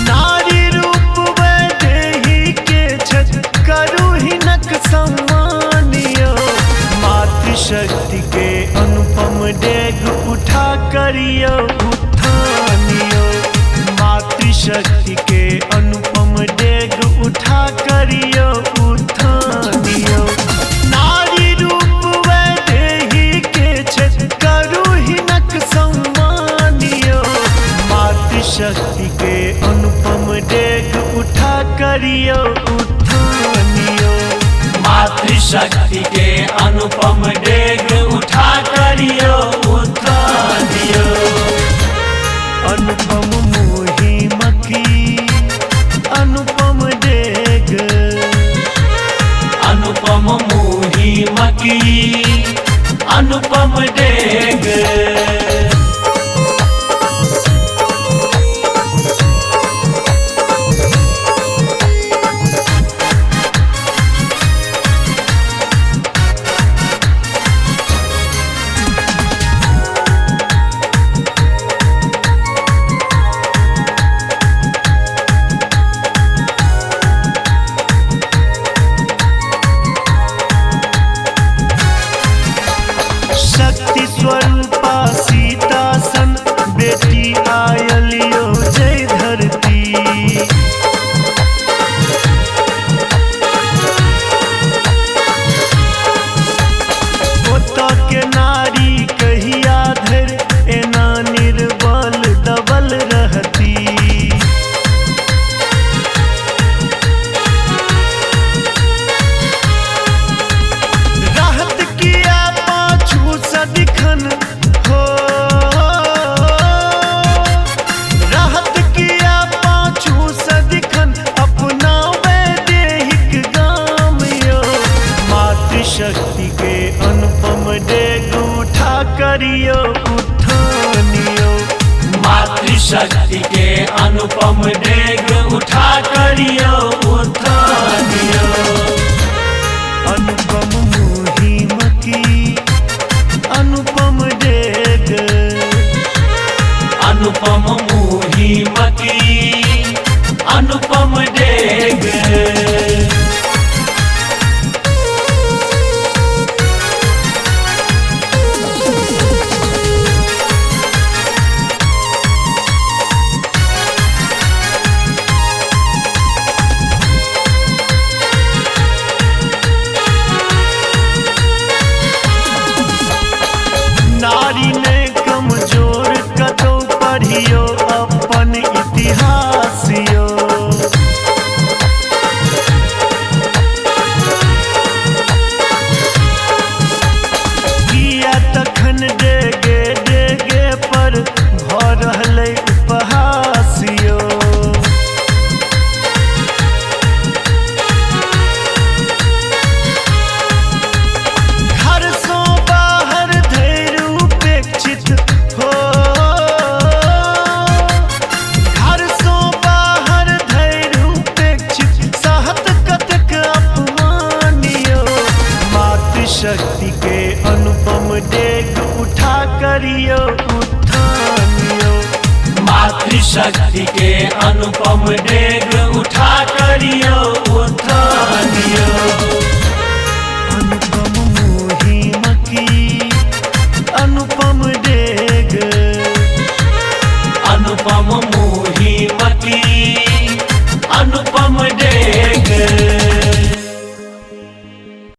नारी रूप वैदेही के छत करू हिनक सम्मानियो। मातृशक्ति के अनुपम डेग उठा करियो उत्थानियो। मातृशक्ति के अनुपम डेग उठा करियो उत्थानियो। नारी रूप वैदेही के छत करू हिनक सम्मानियो। मातृशक्ति के अनुपम डेग उठा करियो उत्थानियो। मातृशक्ति के अनुपम डेग उठा करियो उत्थानियो। अनुपम मोहिमकी अनुपम डेग। अनुपम मोहिमकी अनुपम डेग। शक्ति स्वरूपा सीता सन बेटी आयलियो जय धरती। ओतऽ के नारी कहिया धरि एना निर्बल दबल रहती। राहत किया पाछू सदिखन हो। राहत किया पाछू सदिखन अपना वैदेहिक गाम यो। मातृशक्ति के अनुपम डेग उठा करियो उत्थानियो। मातृशक्ति के अनुपम डेग उठा करियो उत्थानियो। अनुपम मोहिमकी अनुपम डेग। अनुपम मोहिमकी अनुपम डेग। नारी ने कमजोर कतो पढ़ियो अपन इतिहासियो। किया तखन डेगे डेगे पर भऽ रहलै उपहासियो। घर सो बाहर धैर्य उपेक्षित हो। घर सो बाहर धैर्य उपेक्षित सहत कतक अपमानियो। मातृशक्ति के अनुपम डेग उठा करियो उत्थानियो। मातृशक्ति के अनुपम डेग